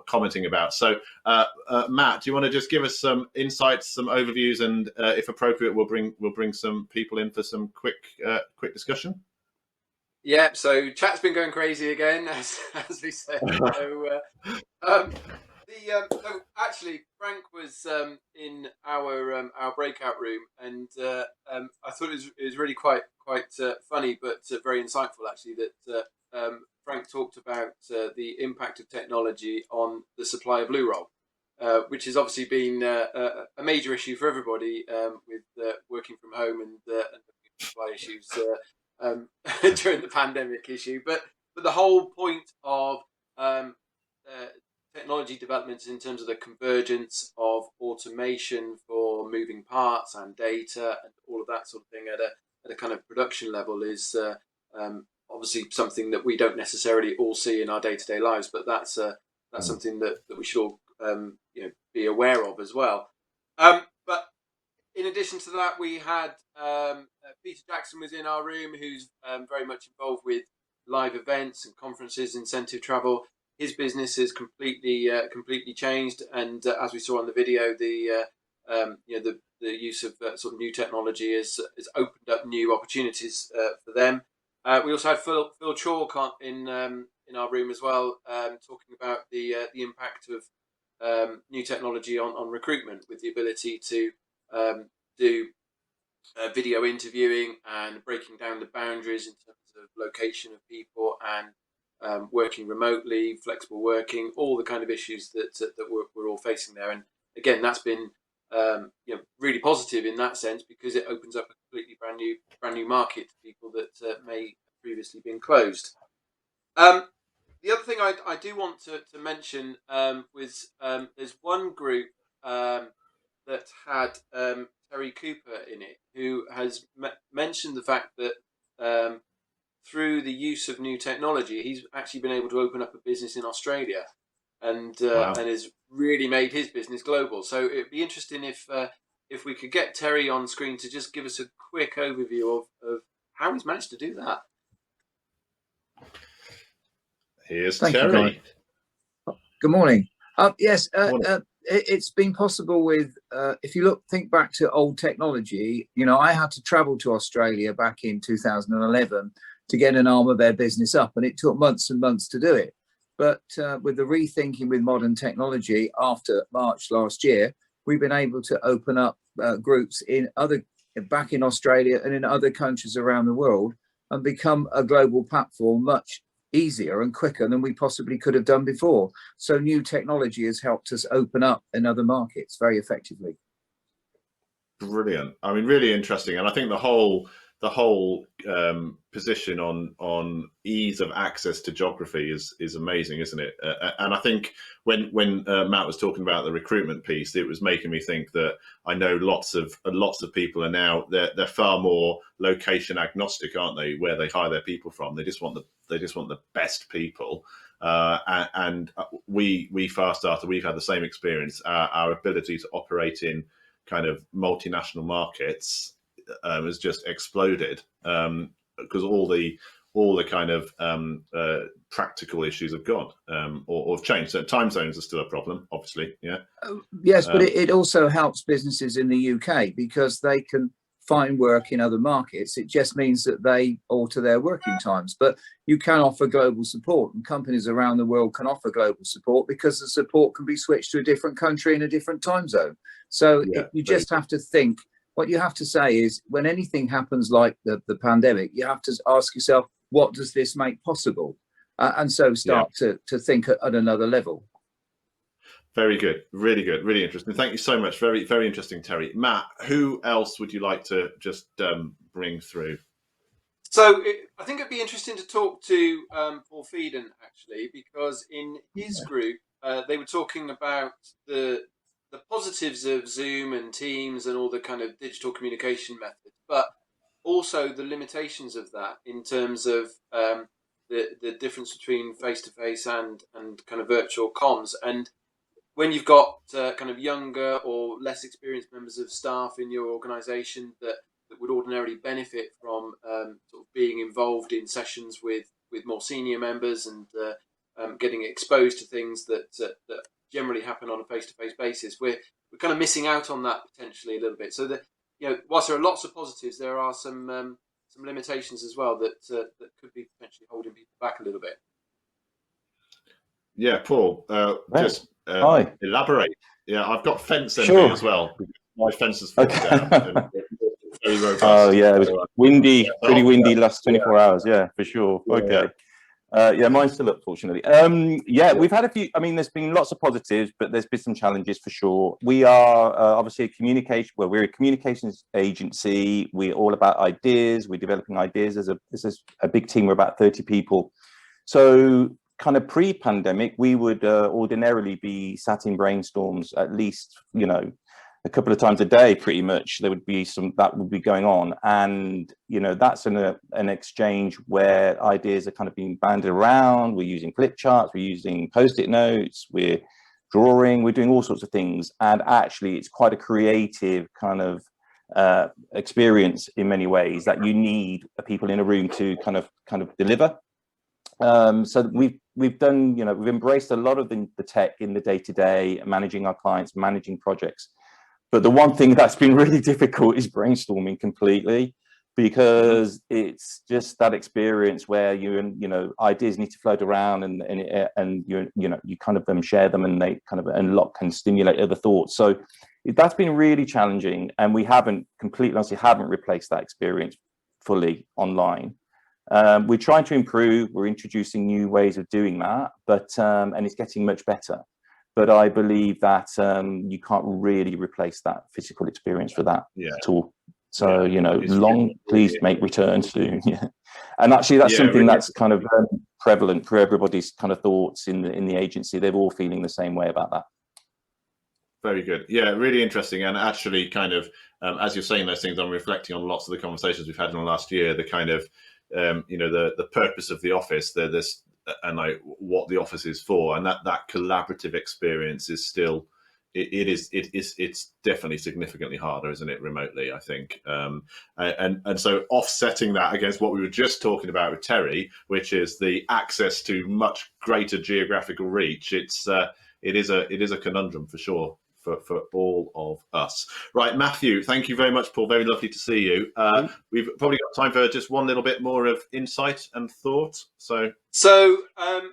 Speaker 1: commenting about. So, Matt, do you want to just give us some insights, some overviews, and if appropriate, we'll bring some people in for some quick discussion.
Speaker 11: Yeah. So chat's been going crazy again, as we said. So actually, Frank was in our breakout room, and I thought it was really quite funny, but very insightful actually, that Frank talked about the impact of technology on the supply of loo roll, which has obviously been a major issue for everybody with working from home and supply issues during the pandemic issue. But the whole point of technology developments in terms of the convergence of automation for moving parts and data and all of that sort of thing at a kind of production level is obviously something that we don't necessarily all see in our day-to-day lives, but that's something that we should all be aware of as well. But in addition to that, we had Peter Jackson was in our room, who's very much involved with live events and conferences, incentive travel. His business has completely changed, and as we saw on the video, the use of sort of new technology has opened up new opportunities for them. We also had Phil Chalk in our room as well, talking about the impact of new technology on recruitment, with the ability to do video interviewing and breaking down the boundaries in terms of location of people and working remotely, flexible working, all the kind of issues that we're all facing there. And again, that's been really positive in that sense, because it opens up a completely brand new market to people that may have previously been closed. The other thing I do want to mention was there's one group that had Terry Cooper in it, who has mentioned the fact that through the use of new technology, he's actually been able to open up a business in Australia, and has really made his business global. So it'd be interesting if we could get Terry on screen to just give us a quick overview of how he's managed to do that.
Speaker 1: Here's Terry.
Speaker 12: Good morning. Yes, it's been possible with, if you think back to old technology, I had to travel to Australia back in 2011 to get an arm of their business up, and it took months and months to do it. But with the rethinking with modern technology after March last year, we've been able to open up groups back in Australia and in other countries around the world, and become a global platform much easier and quicker than we possibly could have done before. So new technology has helped us open up in other markets very effectively.
Speaker 1: Brilliant. I mean, really interesting. And I think the whole position on ease of access to geography is amazing, isn't it? And I think when Matt was talking about the recruitment piece, it was making me think that I know lots of people are now they're far more location agnostic, aren't they? Where they hire their people from, they just want the best people. And we Firestarter, we've had the same experience. Our ability to operate in kind of multinational markets has just exploded, because all the kind of practical issues have gone or have changed. So time zones are still a problem, obviously. Yeah.
Speaker 12: Yes, but it also helps businesses in the UK, because they can find work in other markets. It just means that they alter their working times. But you can offer global support, and companies around the world can offer global support because the support can be switched to a different country in a different time zone. So you just have to think. What you have to say is, when anything happens like the pandemic, you have to ask yourself, what does this make possible? And so start to think at another level.
Speaker 1: Very good. Really good. Really interesting. Thank you so much. Very, very interesting, Terry. Matt, who else would you like to just bring through?
Speaker 11: So I think it'd be interesting to talk to Paul Feeden, actually, because in his group, they were talking about the positives of Zoom and Teams and all the kind of digital communication methods, but also the limitations of that in terms of the difference between face-to-face and kind of virtual comms. And when you've got kind of younger or less experienced members of staff in your organisation that would ordinarily benefit from sort of being involved in sessions with more senior members and getting exposed to things that generally happen on a face-to-face basis, we're kind of missing out on that potentially a little bit. So that, you know, whilst there are lots of positives, there are some limitations as well that could be potentially holding people back a little bit.
Speaker 1: Yeah, Paul, just elaborate. Yeah, I've got fence envy as well. My fence has fallen down. Very robust.
Speaker 13: Oh yeah, it was windy, pretty windy last 24 hours. Yeah, for sure. Okay. Yeah, mine's still up, fortunately. Yeah, we've had a few. I mean, there's been lots of positives, but there's been some challenges for sure. We are obviously a communication. Well, we're a communications agency. We're all about ideas. We're developing ideas as a big team. We're about 30 people. So, kind of pre-pandemic, we would ordinarily be sat in brainstorms at least, you know, a couple of times a day, pretty much. There would be some that would be going on, and you know, that's an exchange where ideas are kind of being banded around. We're using flip charts, we're using post-it notes, we're drawing, we're doing all sorts of things, and actually it's quite a creative kind of experience in many ways that you need people in a room to kind of deliver. So we've done, you know, we've embraced a lot of the tech in the day-to-day, managing our clients, managing projects. But the one thing that's been really difficult is brainstorming completely, because it's just that experience where you know, ideas need to float around and you kind of share them, and they kind of unlock and stimulate other thoughts. So that's been really challenging, and we haven't replaced that experience fully online. We're trying to improve. We're introducing new ways of doing that, but and it's getting much better. But I believe that you can't really replace that physical experience for that at all. So, you know, please make return soon. Yeah. And actually, that's something that's kind of prevalent for everybody's kind of thoughts in the agency. They're all feeling the same way about that.
Speaker 1: Very good. Yeah, really interesting. And actually, kind of, as you're saying those things, I'm reflecting on lots of the conversations we've had in the last year, the kind of, you know, the purpose of the office, and like what the office is for, and that collaborative experience is still, it's definitely significantly harder, isn't it, remotely, I think. And so offsetting that against what we were just talking about with Terry, which is the access to much greater geographical reach, it is a conundrum for sure for all of us. Right, Matthew, thank you very much, Paul. Very lovely to see you. We've probably got time for just one little bit more of insight and thought. So
Speaker 11: I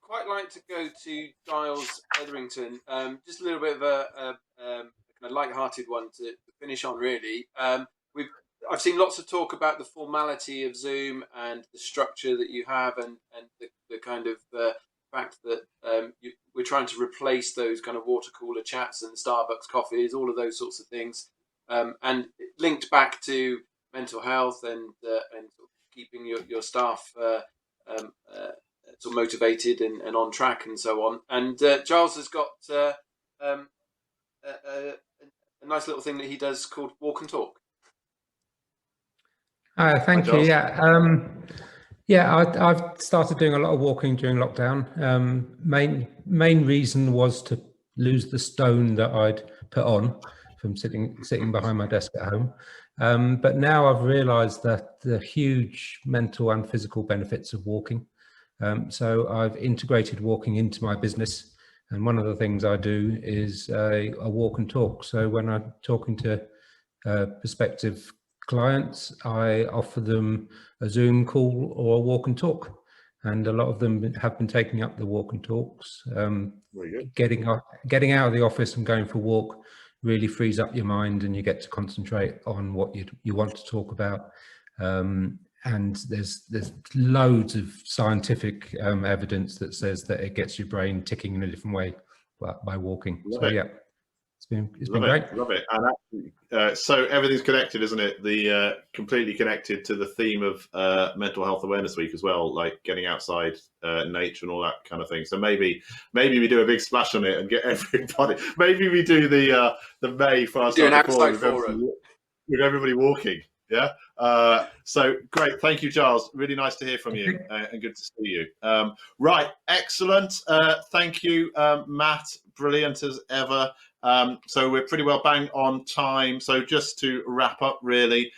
Speaker 11: quite like to go to Giles Heatherington. Just a little bit of a light-hearted one to finish on, really. I've seen lots of talk about the formality of Zoom and the structure that you have, and the kind of fact that we're trying to replace those kind of water cooler chats and Starbucks coffees, all of those sorts of things, and linked back to mental health and sort of keeping your staff sort of motivated and on track and so on. And Giles has got a nice little thing that he does called Walk and Talk.
Speaker 14: Thank you. Yeah, I've started doing a lot of walking during lockdown. Main reason was to lose the stone that I'd put on from sitting behind my desk at home. But now I've realised that the huge mental and physical benefits of walking. So I've integrated walking into my business, and one of the things I do is a walk and talk. So when I'm talking to prospective clients, I offer them a Zoom call or a walk and talk. And a lot of them have been taking up the walk and talks.
Speaker 1: Very good.
Speaker 14: Getting out of the office and going for a walk really frees up your mind, and you get to concentrate on what you want to talk about. And there's loads of scientific evidence that says that it gets your brain ticking in a different way by walking. So yeah, it's been great.
Speaker 1: Love it. And actually, so everything's connected, isn't it? The completely connected to the theme of Mental Health Awareness Week as well, like getting outside nature and all that kind of thing. So maybe we do a big splash on it and get everybody. Maybe we do the May Firestarter forum with everybody walking. Yeah. So great. Thank you, Giles. Really nice to hear from you and good to see you. Right. Excellent. Thank you, Matt. Brilliant as ever. So we're pretty well bang on time. So just to wrap up, really,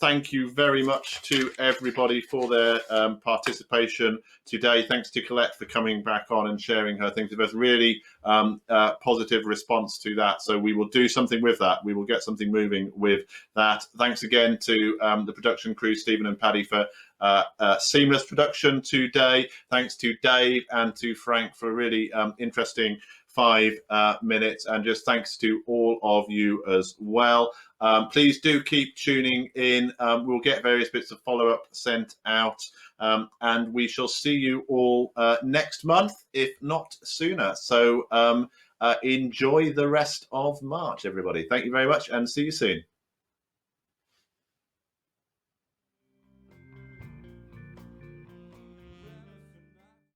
Speaker 1: thank you very much to everybody for their participation today. Thanks to Colette for coming back on and sharing her things with us. Really positive response to that. So we will do something with that. We will get something moving with that. Thanks again to the production crew, Stephen and Paddy, for seamless production today. Thanks to Dave and to Frank for really interesting 5 minutes, and just thanks to all of you as well. Please do keep tuning in. We'll get various bits of follow-up sent out, and we shall see you all next month, if not sooner. So enjoy the rest of March, everybody. Thank you very much, and see you soon.